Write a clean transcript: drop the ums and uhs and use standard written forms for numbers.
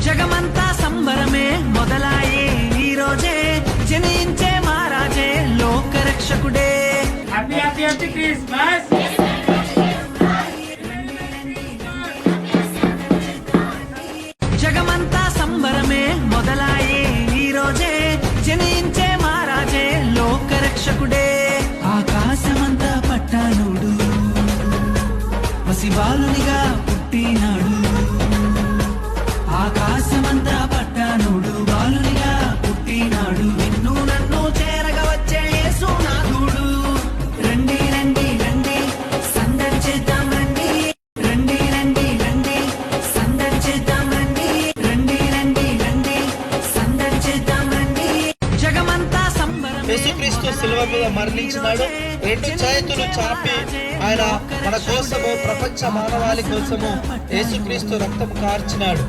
జగమంతా సంబరమే మొదలాయే ఈ రోజే, జనించే మహారాజే లోకరక్షకుడే. Happy happy happy Christmas. జగమంతా సంబరమే మొదలాయే ఈ రోజే, జనించే మహారాజే లోకరక్షకుడే. ఆకాశమంతా పట్టానుడు పసిబాలునిగా పుట్టినాడు. ఆకాశమంతా పట్టానుడు బాలునిగా పుట్టినాడు. నిన్ను నన్ను చేరగా వచ్చే యేసునాథుడు. రండి రండి రండి సందడి చేద్దాం రండి. రండి రండి రండి సందడి చేద్దాం రండి. రండి రండి రండి సందడి చేద్దాం రండి. జగమంతా సంబరం. యేసుక్రీస్తు శిలువ మీద మరణించినాడు. రెండు చేతులు చాపి ఆయన మన కోసము, ప్రపంచ మానవాళి కోసము యేసుక్రీస్తు రక్తము కార్చినాడు.